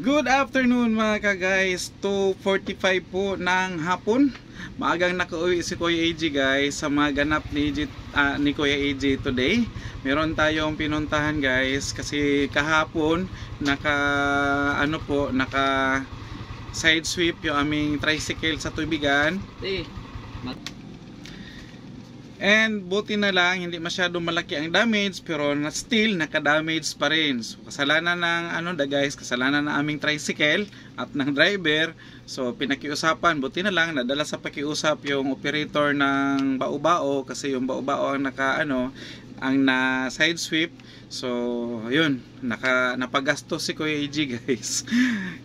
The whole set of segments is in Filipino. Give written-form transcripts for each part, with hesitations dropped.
Good afternoon mga ka-guys, 2:45 po ng hapon. Maagang nakauwi si Kuya AJ guys sa mga ganap ni Kuya AJ today. Meron tayong pinuntahan guys kasi kahapon naka side sweep yung aming tricycle sa tubigan. And buti na lang hindi masyado malaki ang damage pero still naka-damage pa rin. So kasalanan ng kasalanan ng aming tricycle at ng driver. So pinakiusapan, buti na lang nadala sa pakiusap yung operator ng Bao-Bao kasi yung Bao-Bao ang ang na side sweep. So yun, napagastos si Kuya AJ guys.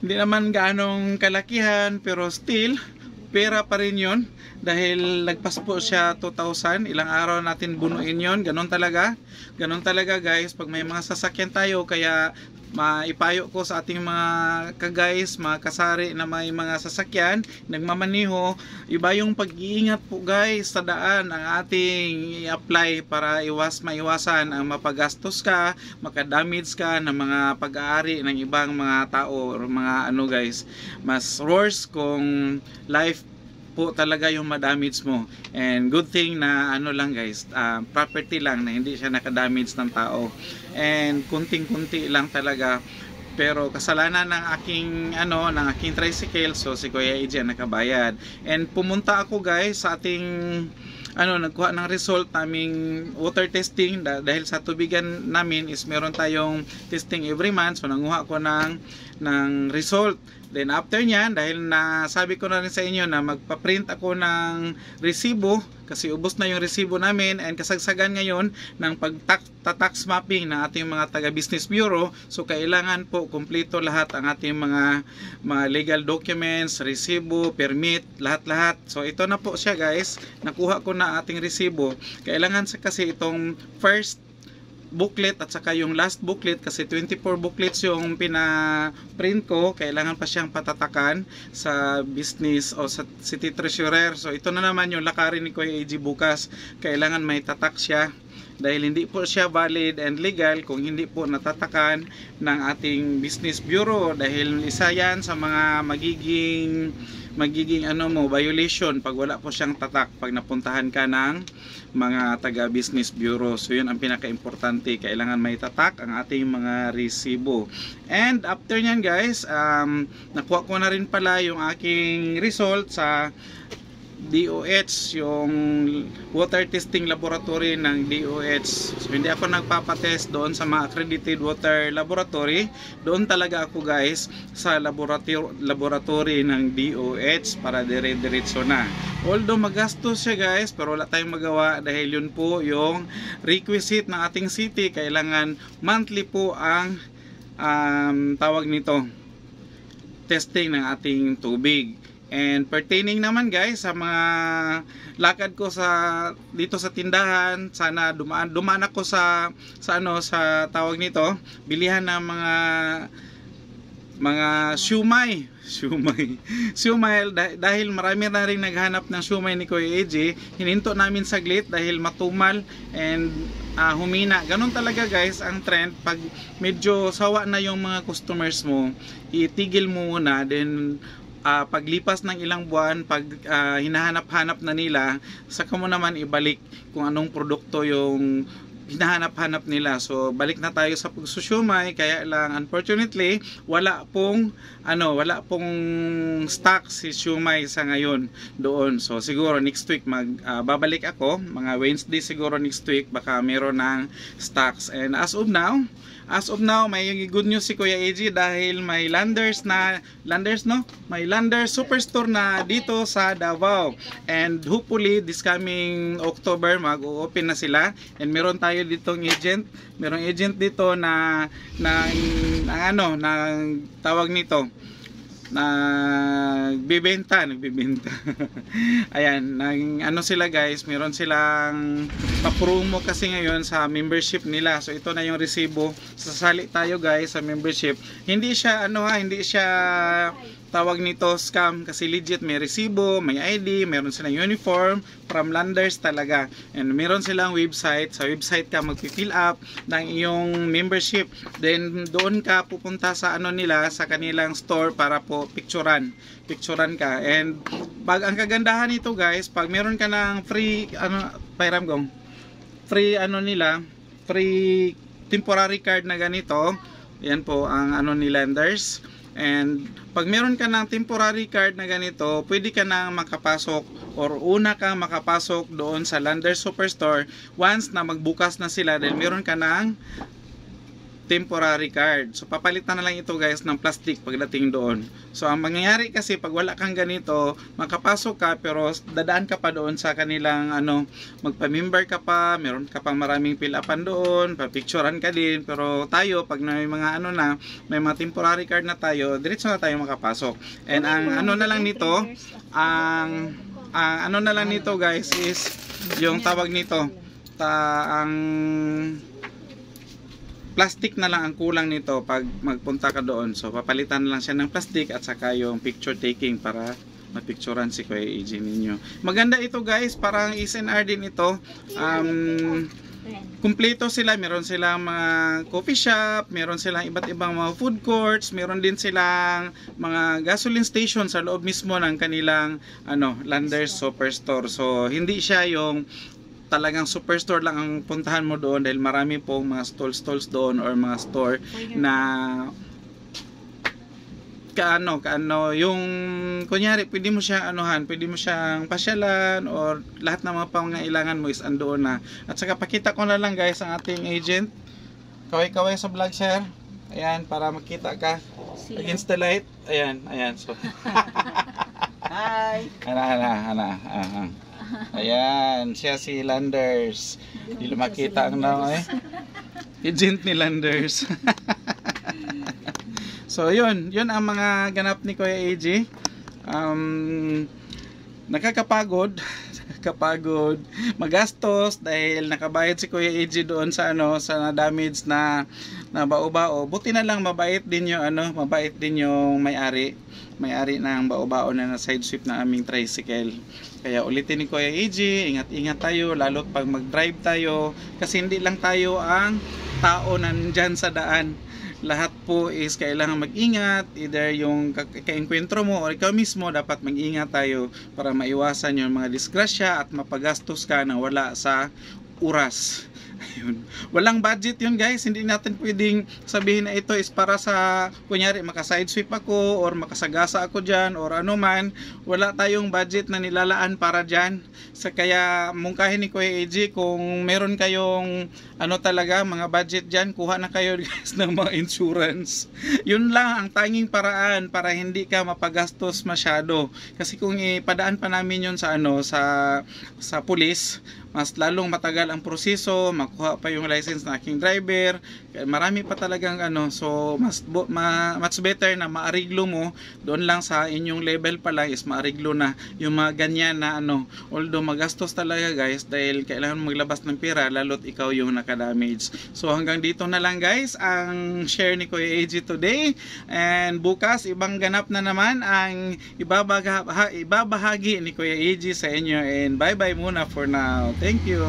Hindi naman ganong kalakihan pero still pera pa rin yun dahil lagpas po siya 2,000. Ilang araw natin bunuin yun. Ganon talaga guys pag may mga sasakyan tayo. Kaya maipayo ko sa ating mga ka-guys, mga kasari na may mga sasakyan nagmamaniho, iba yung pag-iingat po guys sa daan ang ating i-apply para maiwasan ang mapagastos ka, makadamage ka ng mga pag-aari ng ibang mga tao or mga guys. Mas worse kung life po talaga yung madamage mo. And good thing na lang guys, property lang na hindi siya nakadamage ng tao. And kunting-kunti lang talaga. Pero kasalanan ng aking tricycle, so si Kuya AJ nakabayad. And pumunta ako guys sa ating nagkuha ng result naming water testing dahil sa tubigan namin is meron tayong testing every month. So nanguha ko ng result. Then after nyan, dahil nasabi ko na rin sa inyo na magpa-print ako ng resibo kasi ubos na yung resibo namin and kasagsagan ngayon ng pag-tax mapping ng ating mga taga-business bureau. So kailangan po kumpleto lahat ang ating mga legal documents, resibo, permit, lahat-lahat. So ito na po siya guys, nakuha ko na ating resibo. Kailangan kasi itong first booklet at saka yung last booklet kasi 24 booklets yung pina-print ko, kailangan pa siyang patatakan sa business o sa city treasurer. So ito na naman yung lakarin ni Kuya AJ bukas, kailangan may tatak siya dahil hindi po siya valid and legal kung hindi po natatakan ng ating business bureau dahil isa yan sa mga magiging violation pag wala po siyang tatak pag napuntahan ka ng mga taga business bureau. So yun ang pinaka-importante, kailangan may tatak ang ating mga resibo. And after nyan guys, nakuha ko na rin pala yung aking result sa DOH, yung water testing laboratory ng DOH. So hindi ako nagpapatest doon sa mga accredited water laboratory. Doon talaga ako guys sa laboratory ng DOH para dire-diretso na. Although magastos siya guys, pero wala tayong magawa dahil yun po yung requisite ng ating city. Kailangan monthly po ang tawag nito, testing ng ating tubig. And pertaining naman guys sa mga lakad ko dito sa tindahan, sana dumaan ako sa tawag nito, bilihan ng mga siumay dahil marami na rin naghanap ng siumay ni Kuya AJ. Hininto namin saglit dahil matumal and humina. Ganun talaga guys ang trend, pag medyo sawa na yung mga customers mo, itigil mo muna, then paglipas ng ilang buwan, pag hinahanap-hanap na nila, saka mo naman ibalik kung anong produkto yung hinahanap-hanap nila. So balik na tayo sa pagsusyumay, kaya lang unfortunately wala pong stock si siumay sa ngayon doon. So siguro next week babalik ako, mga Wednesday siguro next week baka meron ng stocks. And as of now may good news si Kuya AJ dahil may Landers Superstore na dito sa Davao. And hopefully this coming October mag-open na sila. And meron tayo ditong agent. Merong agent dito na tawag nito, nagbibenta ayan, sila guys, meron silang pa-promo kasi ngayon sa membership nila. So ito na yung resibo, sasali tayo guys sa membership. Hindi siya tawag nito scam kasi legit may resibo, may ID, meron silang uniform from Landers talaga. And meron silang website. Sa website ka magpi-fill up ng iyong membership. Then doon ka pupunta sa ano nila, sa kanilang store para po picturean ka. And ang kagandahan nito guys, pag meron ka ng free free temporary card na ganito, yan po ang ano ni Landers. And pag meron ka ng temporary card na ganito, pwede ka nang makapasok or una kang makapasok doon sa Landers Superstore once na magbukas na sila dahil meron ka ng temporary card. So papalitan na lang ito guys ng plastic pagdating doon. So ang mangyayari kasi pag wala kang ganito, makapasok ka pero dadaan ka pa doon sa kanilang magpa-member ka pa, meron ka pang maraming fill-upan doon, papicturean ka din. Pero tayo pag may mga may mga temporary card na tayo, diretso na tayo makapasok. And ang ano na lang nito, ang ano na lang nito guys is yung tawag nito, ang plastic na lang ang kulang nito pag magpunta ka doon. So papalitan na lang siya ng plastic at saka yung picture taking para mapicturean si Kuya AJ ninyo. Maganda ito guys, parang SNR din ito. Kumpleto sila, meron silang mga coffee shop, meron silang iba't ibang mga food courts, meron din silang mga gasoline station sa loob mismo ng kanilang Landers Superstore. So hindi siya yung talagang superstore lang ang puntahan mo doon dahil marami pong mga stalls doon or mga store na yung kunyari pwede mo siya pwede mo siyang pasyalan or lahat ng mga pangangailangan mo is andoon na. At saka pakita ko na lang guys ang ating agent. Kaway-kaway sa vlog share. Ayan, para makita ka against the light. Ayan. So hi. Ayan, siya si Landers. Hindi makita ang agent ni Landers. So yun ang mga ganap ni Kuya AJ. Nakakapagod, magastos dahil nakabayad si Kuya AJ doon sa sa damage na bao-bao. Buti na lang mabait din yung may-ari ng bao-bao na side sweep na aming tricycle. Kaya ulitin ni Kuya AJ, ingat-ingat tayo lalo pag mag-drive tayo kasi hindi lang tayo ang tao nandyan sa daan. Lahat po is kailangan mag-ingat, either yung ka-enkwentro mo o ikaw mismo dapat mag-ingat tayo para maiwasan yung mga disgrasya at mapagastos ka na wala sa oras. Ayun. Walang budget yun guys, hindi natin pwedeng sabihin na ito is para sa kunyari maka-side sweep ako or makasagasa ako dyan or ano man. Wala tayong budget na nilalaan para dyan. Kaya mungkahin ni Kuya AJ kung meron kayong talaga mga budget dyan, kuha na kayo guys ng mga insurance. Yun lang ang tanging paraan para hindi ka mapagastos masyado. Kasi kung ipadaan pa namin yun sa sa pulis, mas lalong matagal ang proseso, makuha pa yung license ng aking driver, marami pa talagang so much better na maariglo mo doon lang sa inyong level pa lang is maariglo na yung mga ganyan na although magastos talaga guys dahil kailangan maglabas ng pera lalo't ikaw yung nakadamage. So hanggang dito na lang guys ang share ni Kuya AJ today, and bukas ibang ganap na naman ang ibabahagi ni Kuya AJ sa inyo, and bye bye muna for now. Thank you.